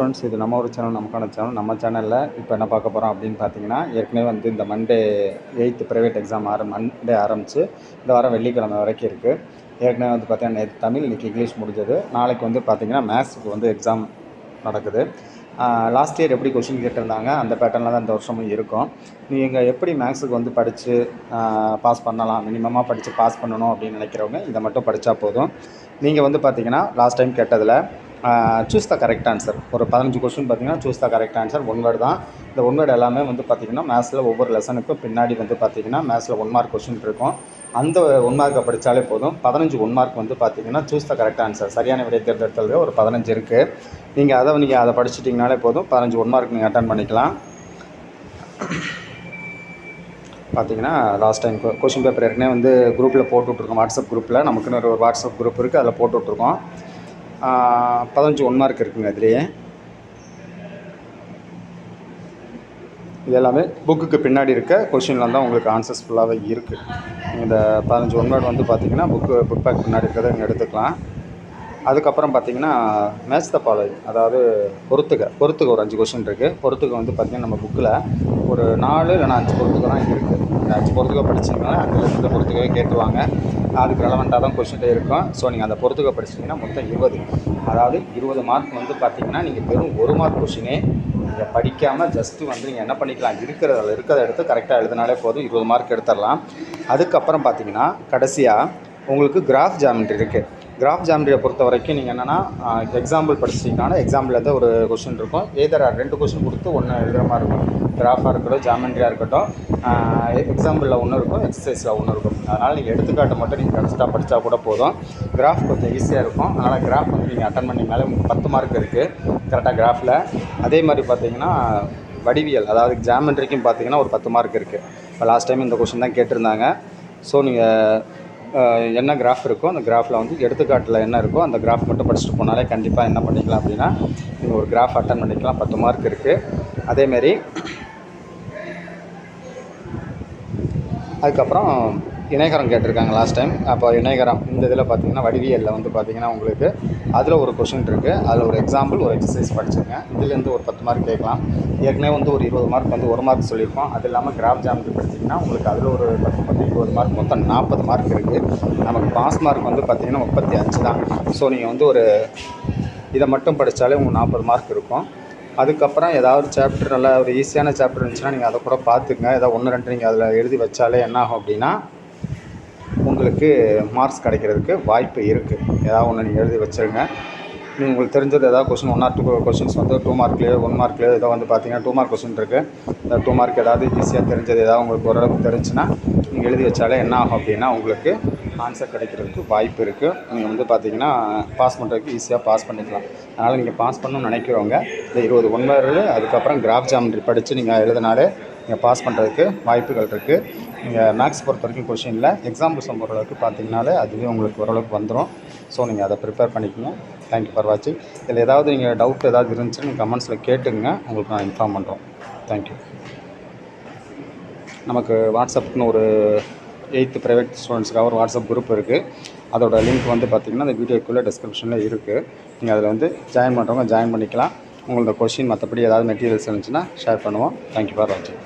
Friends, இது நம்ம ஒரு சேனல், நமக்கான சேனல். நம்ம சேனலில் இப்போ என்ன பார்க்க போகிறோம் அப்படின்னு பார்த்தீங்கன்னா, ஏற்கனவே வந்து இந்த Monday 8th private exam Monday ஆரம்பித்து இந்த வாரம் வெள்ளிக்கிழமை வரைக்கும் இருக்குது. ஏற்கனவே வந்து பார்த்தீங்கன்னா நேற்று தமிழ், இன்றைக்கி இங்கிலீஷ் முடிஞ்சது. நாளைக்கு வந்து பார்த்திங்கன்னா மேத்ஸுக்கு வந்து எக்ஸாம் நடக்குது. லாஸ்ட் இயர் எப்படி கொஷின் கேட்டிருந்தாங்க அந்த பேட்டர்னில் தான் இந்த வருஷமும் இருக்கும். நீங்கள் எப்படி மேக்ஸுக்கு வந்து படித்து பாஸ் பண்ணலாம், மினிமமாக படித்து பாஸ் பண்ணணும் அப்படின்னு நினைக்கிறவங்க இதை மட்டும் படித்தா போதும். நீங்கள் வந்து பார்த்திங்கன்னா லாஸ்ட் டைம் கேட்டதில் சூஸ் த கரெக்ட் ஆன்சர், ஒரு 15 கொஸ்டின் பார்த்தீங்கன்னா choose the correct answer one word தான். இந்த ஒன் வேர்டு எல்லாமே வந்து பார்த்திங்கன்னா மேத்ஸில் ஒவ்வொரு லெசனுக்கும் பின்னாடி வந்து பார்த்திங்கன்னா மேத்ஸில் 1 மார்க் கொஸ்டின் இருக்கும். அந்த 1 மார்க்கை படித்தாலே போதும். 15 1 மார்க் வந்து பார்த்திங்கன்னா சூஸ் த கரெக்ட் ஆன்சர், சரியான விடை தேர்ந்தெடுத்தது ஒரு 15 இருக்குது. நீங்கள் அதை படிச்சிட்டிங்கனாலே போதும். 15 1 மார்க் நீங்கள் அட்டன் பண்ணிக்கலாம். பார்த்திங்கன்னா லாஸ்ட் டைம் கொஷின் பேப்பர் ஏற்கனவே வந்து குரூப்பில் போட்டுட்ருக்கோம். வாட்ஸ்அப் குரூப்பில் நமக்குன்னு ஒரு வாட்ஸ்அப் குரூப் இருக்குது, அதில் போட்டுட்ருக்கோம். 15 1 மார்க் இருக்குங்க. இதுலேயே இது எல்லாமே புக்குக்கு பின்னாடி இருக்க கொஷினில் தான் உங்களுக்கு ஆன்சர்ஸ் ஃபுல்லாகவே இருக்குது. இந்த 15 1 வேர்டு வந்து பார்த்திங்கன்னா புக் பேக் பின்னாடி இருக்கிறத நீங்கள் எடுத்துக்கலாம். அதுக்கப்புறம் பார்த்திங்கன்னா மேட்ச் த ஃபாலோயிங், அதாவது பொறுத்துக்க ஒரு 5 கொஷின் இருக்குது. பொறுத்துக்க வந்து பார்த்திங்கன்னா நம்ம புக்கில் ஒரு 4 இல்லைனா 5 பொறுத்துக்க தான் இருக்குது. இந்த 5 பொறுத்துக்க படிச்சிங்கன்னா அந்த பொறுத்துக்கவே கேட்டுருவாங்க. அதுக்கு ரெலவெண்ட்டாக தான் கொஷின்ட்டே இருக்கும். ஸோ நீங்கள் அந்த பொறுத்துக்க படிச்சிட்டிங்கன்னா மொத்தம் 20, அதாவது 20 மார்க் வந்து பார்த்திங்கன்னா நீங்கள் வெறும் 1 மார்க் கொஷினே நீங்கள் படிக்காமல் ஜஸ்ட்டு வந்து நீங்கள் என்ன பண்ணிக்கலாம், இருக்கிறத எடுத்து கரெக்டாக எழுதினாலே போதும், 20 மார்க் எடுத்துடலாம். அதுக்கப்புறம் பார்த்திங்கன்னா கடைசியாக உங்களுக்கு கிராஃப் ஜாமெண்ட்ரி இருக்குது. கிராஃப் ஜாமெண்ட்ரியை பொறுத்த வரைக்கும் நீங்கள் என்னென்னா எக்ஸாம்பிள் படிச்சிட்டிங்கன்னா எக்ஸாம்பிளில் ஒரு கொஷின் இருக்கும். ஏதர் 2 கொஷின் கொடுத்து 1 எழுதுகிற மாதிரி இருக்கும். கிராஃபாக இருக்கட்டும், ஜாமெண்ட்ரியாக இருக்கட்டும், எக்ஸாம்பிளில் 1 இருக்கும், எக்ஸசைஸில் 1 இருக்கும். அதனால் நீங்கள் எடுத்துக்காட்டு மட்டும் நீங்கள் கரெக்டாக படித்தா கூட போதும். கிராஃப் கொஞ்சம் ஈஸியாக இருக்கும். அதனால் கிராஃப் வந்து நீங்கள் அட்டன் பண்ணிங்கனாலே 10 மார்க் இருக்குது கரெக்டாக கிராஃபில். அதே மாதிரி பார்த்தீங்கன்னா வடிவியல், அதாவது ஜாமெண்ட்ரிக்கும் பார்த்தீங்கன்னா ஒரு 10 மார்க் இருக்குது. இப்போ லாஸ்ட் டைம் இந்த கொஷின் தான் கேட்டிருந்தாங்க. ஸோ நீங்கள் என்ன கிராஃப் இருக்கோ அந்த கிராஃபில் வந்து எடுத்துக்காட்டில் என்ன இருக்கோ அந்த கிராஃப் மட்டும் படிச்சுட்டு போனாலே கண்டிப்பாக என்ன பண்ணிக்கலாம் அப்படின்னா நீங்கள் ஒரு கிராஃப் அட்டன் பண்ணிக்கலாம். 10 மார்க் இருக்குது. அதேமாரி அதுக்கப்புறம் இணைகரம் கேட்டிருக்காங்க லாஸ்ட் டைம். அப்போ இணைகரம் இந்த இதில் பார்த்திங்கன்னா வடிவியலில் வந்து பார்த்திங்கன்னா உங்களுக்கு அதில் ஒரு கொஷின் இருக்குது. அதில் ஒரு எக்ஸாம்பிள், ஒரு எக்ஸசைஸ் படிச்சுங்க. இதுலேருந்து ஒரு 10 மார்க் கேட்கலாம். ஏற்கனவே வந்து ஒரு 20 மார்க் வந்து 1 மார்க் சொல்லியிருக்கோம். அது இல்லாமல் கிராஃப் ஜாமெண்ட்ரி படிச்சிங்கன்னா உங்களுக்கு அதில் ஒரு 20 மார்க், மொத்தம் 40 மார்க் இருக்குது. நமக்கு பாஸ் மார்க் வந்து பார்த்திங்கன்னா 35 தான். ஸோ நீங்கள் வந்து ஒரு இதை மட்டும் படித்தாலே உங்களுக்கு 40 மார்க் இருக்கும். அதுக்கப்புறம் ஏதாவது சாப்டர் நல்லா ஒரு ஈஸியான சாப்டர் இருந்துச்சுன்னா நீங்கள் அதை கூட பார்த்துக்குங்க. ஏதாவது 1 2 நீங்கள் அதில் எழுதி வச்சாலே என்ன ஆகும் அப்படின்னா உங்களுக்கு மார்க்ஸ் கிடைக்கிறதுக்கு வாய்ப்பு இருக்குது. ஏதாவது ஒன்று நீங்கள் எழுதி வச்சுருங்க. நீங்கள் உங்களுக்கு தெரிஞ்சது ஏதாவது கொஷின் 1 or 2 கொஷின்ஸ் வந்து 2 மார்க்லேயோ 1 மார்க்லேயோ ஏதோ வந்து பார்த்தீங்கன்னா 2 மார்க் கொஷின் இருக்குது. இந்த 2 மார்க் ஏதாவது ஈஸியாக தெரிஞ்சது ஏதாவது உங்களுக்கு ஓரளவுக்கு தெரிஞ்சுன்னா நீங்கள் எழுதி வச்சாலே என்ன ஆகும் அப்படின்னா உங்களுக்கு ஆன்சர் கிடைக்கிறதுக்கு வாய்ப்பு இருக்குது. நீங்கள் வந்து பார்த்தீங்கன்னா பாஸ் பண்ணுறதுக்கு ஈஸியாக பாஸ் பண்ணிக்கலாம். அதனால் நீங்கள் பாஸ் பண்ணணும்னு நினைக்கிறவங்க இந்த 20 1 வேர்டு அதுக்கப்புறம் கிராஃப் ஜாமெண்ட்ரி படித்து நீங்கள் எழுதினாலே நீங்கள் பாஸ் பண்ணுறதுக்கு வாய்ப்புகள் இருக்குது. நீங்கள் மேக்ஸ் பொறுத்த வரைக்கும் கொஷினில் எக்ஸாம்பிள்ஸ் ஓரளவுக்கு பார்த்தீங்கனாலே அதுவே உங்களுக்கு ஓரளவுக்கு வந்துடும். ஸோ நீங்கள் அதை ப்ரிப்பேர் பண்ணிக்கோங்க. தேங்க்யூ ஃபார் வாட்சிங். இதில் ஏதாவது நீங்கள் டவுட் ஏதாவது இருந்துச்சுன்னு நீங்கள் கமெண்ட்ஸில் கேட்டுங்க, உங்களுக்கு நான் இன்ஃபார்ம் பண்ணுறோம். தேங்க்யூ. நமக்கு வாட்ஸ்அப்னு ஒரு 8th ப்ரைவேட் ஸ்டூடெண்ட்ஸுக்காக ஒரு வாட்ஸ்அப் குரூப் இருக்குது. அதோட லிங்க் வந்து பார்த்திங்கன்னா அந்த வீடியோக்குள்ளே டிஸ்கிரிப்ஷனில் இருக்குது. நீங்கள் அதில் வந்து ஜாயின் பண்ணுறவங்க ஜாயின் பண்ணிக்கலாம். உங்களோட கொஷின் மற்றபடி ஏதாவது மெட்டீரியல்ஸ் இருந்துச்சுன்னா ஷேர் பண்ணுவோம். தேங்க்யூ ஃபார் வாட்சிங்.